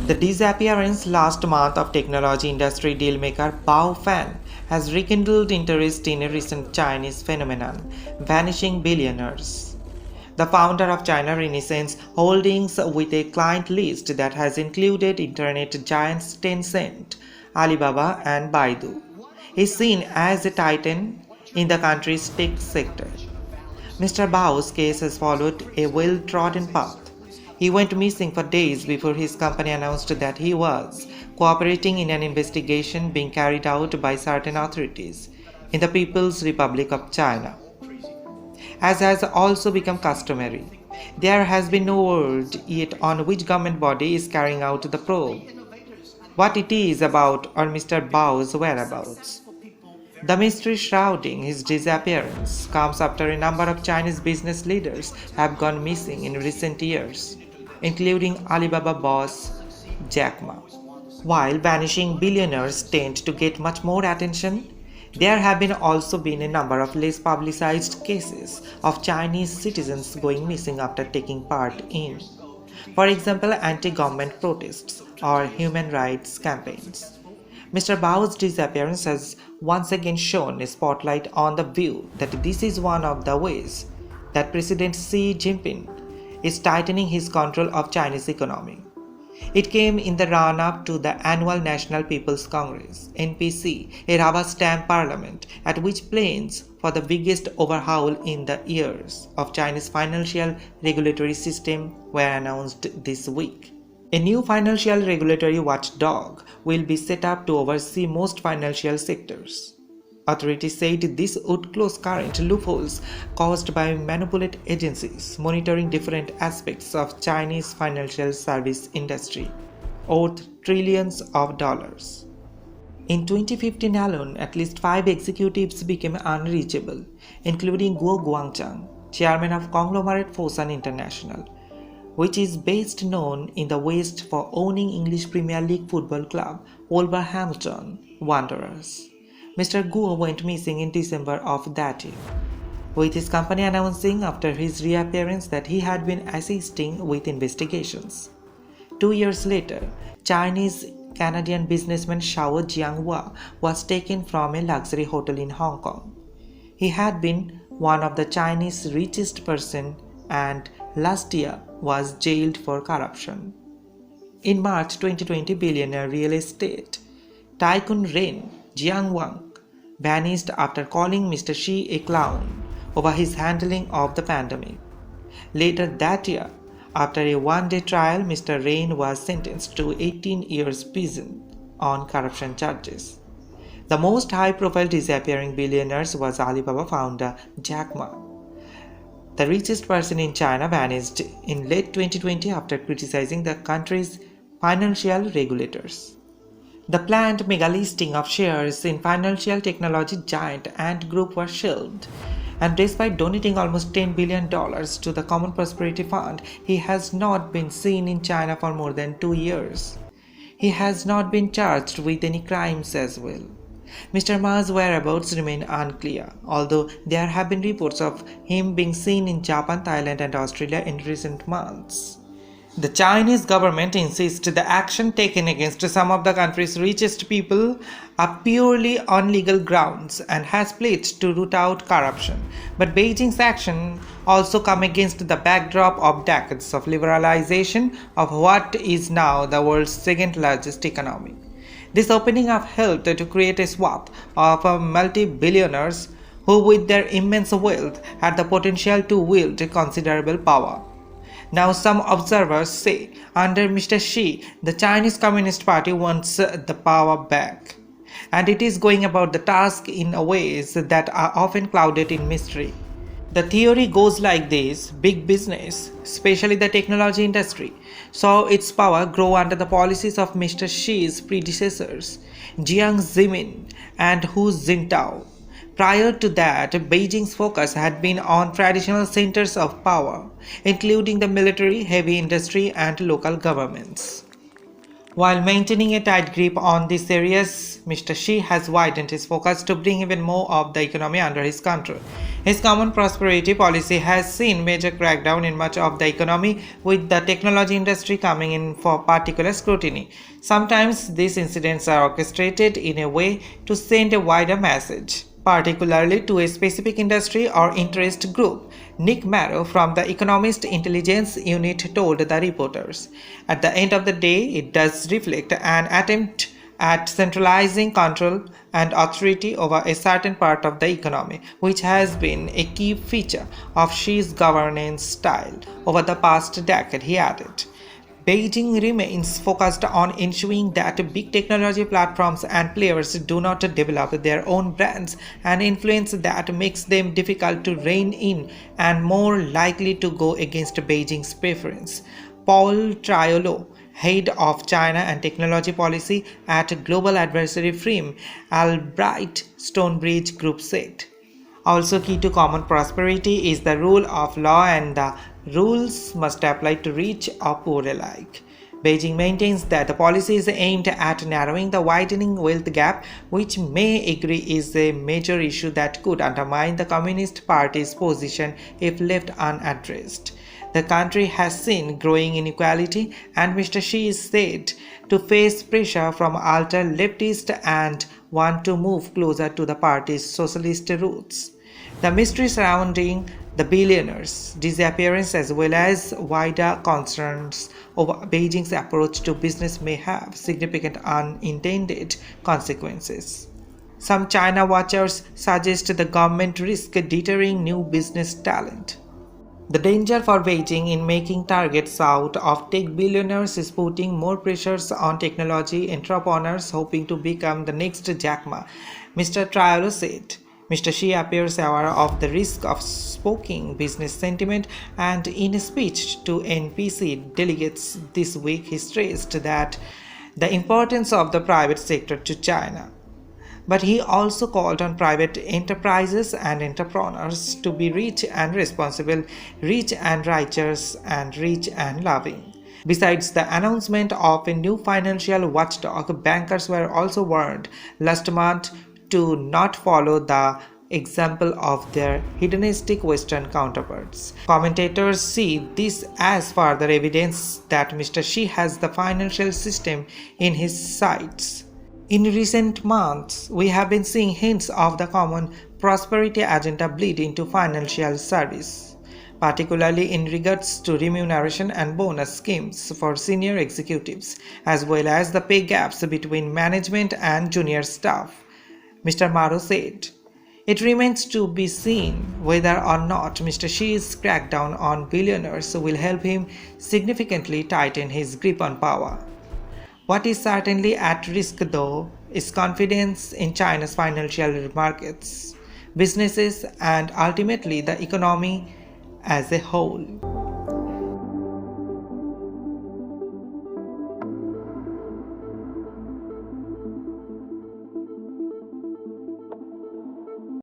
The disappearance last month of technology industry dealmaker Bao Fan has rekindled interest in a recent Chinese phenomenon, vanishing billionaires. The founder of China Renaissance Holdings, with a client list that has included internet giants Tencent, Alibaba, and Baidu, is seen as a titan in the country's tech sector. Mr. Bao's case has followed a well-trodden path. He went missing for days before his company announced that he was cooperating in an investigation being carried out by certain authorities in the People's Republic of China. As has also become customary, there has been no word yet on which government body is carrying out the probe, what it is about, or Mr. Bao's whereabouts. The mystery shrouding his disappearance comes after a number of Chinese business leaders have gone missing in recent years, including Alibaba boss Jack Ma. While vanishing billionaires tend to get much more attention, there have also been a number of less publicized cases of Chinese citizens going missing after taking part in, for example, anti-government protests or human rights campaigns. Mr. Bao's disappearance has once again shone a spotlight on the view that this is one of the ways that President Xi Jinping is tightening his control of Chinese economy. It came in the run-up to the annual National People's Congress (NPC), a rubber stamp parliament at which plans for the biggest overhaul in the years of China's financial regulatory system were announced this week. A new financial regulatory watchdog will be set up to oversee most financial sectors. Authorities said this would close current loopholes caused by manipulated agencies monitoring different aspects of Chinese financial service industry, worth trillions of dollars. In 2015 alone, at least 5 executives became unreachable, including Guo Guangchang, chairman of conglomerate Fosun International, which is best known in the West for owning English Premier League football club Wolverhampton Wanderers. Mr. Guo went missing in December of that year, with his company announcing after his reappearance that he had been assisting with investigations. 2 years later, Chinese-Canadian businessman Shao Jianghua was taken from a luxury hotel in Hong Kong. He had been one of the Chinese richest person and last year was jailed for corruption. In March 2020, billionaire real estate tycoon Ren Jianwang vanished after calling Mr. Xi a clown over his handling of the pandemic. Later that year, after a one-day trial, Mr. Ren was sentenced to 18 years prison on corruption charges. The most high-profile disappearing billionaires was Alibaba founder Jack Ma. The richest person in China vanished in late 2020 after criticizing the country's financial regulators. The planned mega listing of shares in financial technology giant Ant Group was shelved, and despite donating almost $10 billion to the Common Prosperity Fund, he has not been seen in China for more than 2 years. He has not been charged with any crimes as well. Mr. Ma's whereabouts remain unclear, although there have been reports of him being seen in Japan, Thailand, and Australia in recent months. The Chinese government insists the action taken against some of the country's richest people are purely on legal grounds and has pledged to root out corruption. But Beijing's action also come against the backdrop of decades of liberalization of what is now the world's second largest economy. This opening up helped to create a swath of multi-billionaires who, with their immense wealth, had the potential to wield considerable power. Now, some observers say under Mr. Xi, the Chinese Communist Party wants the power back, and it is going about the task in ways that are often clouded in mystery. The theory goes like this: big business, especially the technology industry, saw its power grow under the policies of Mr. Xi's predecessors, Jiang Zemin and Hu Jintao. Prior to that, Beijing's focus had been on traditional centers of power, including the military, heavy industry, and local governments. While maintaining a tight grip on these areas, Mr. Xi has widened his focus to bring even more of the economy under his control. His common prosperity policy has seen major crackdown in much of the economy, with the technology industry coming in for particular scrutiny. Sometimes these incidents are orchestrated in a way to send a wider message, particularly to a specific industry or interest group, Nick Marrow from the Economist Intelligence Unit told the reporters. At the end of the day, it does reflect an attempt at centralizing control and authority over a certain part of the economy, which has been a key feature of Xi's governance style over the past decade, he added. Beijing remains focused on ensuring that big technology platforms and players do not develop their own brands and influence that makes them difficult to rein in and more likely to go against Beijing's preference. Paul Triolo, head of China and technology policy at global advisory firm Albright Stonebridge Group said. Also key to common prosperity is the rule of law, and the rules must apply to rich or poor alike. Beijing maintains that the policy is aimed at narrowing the widening wealth gap, which may agree is a major issue that could undermine the Communist Party's position if left unaddressed. The country has seen growing inequality, and Mr. Xi is said to face pressure from ultra-leftists and want to move closer to the party's socialist roots. The mystery surrounding the billionaires' disappearance, as well as wider concerns over Beijing's approach to business, may have significant unintended consequences. Some China watchers suggest the government risks deterring new business talent. The danger for Beijing in making targets out of tech billionaires is putting more pressures on technology entrepreneurs hoping to become the next Jack Ma, Mr. Triolo said. Mr. Xi appears aware of the risk of stoking business sentiment, and in a speech to NPC delegates this week, he stressed that the importance of the private sector to China. But he also called on private enterprises and entrepreneurs to be rich and responsible, rich and righteous, and rich and loving. Besides the announcement of a new financial watchdog, bankers were also warned last month to not follow the example of their hedonistic Western counterparts. Commentators see this as further evidence that Mr. Xi has the financial system in his sights. In recent months, we have been seeing hints of the common prosperity agenda bleed into financial service, particularly in regards to remuneration and bonus schemes for senior executives, as well as the pay gaps between management and junior staff. Mr. Marrow said, "It remains to be seen whether or not Mr. Xi's crackdown on billionaires will help him significantly tighten his grip on power. What is certainly at risk, though, is confidence in China's financial markets, businesses, and ultimately the economy as a whole."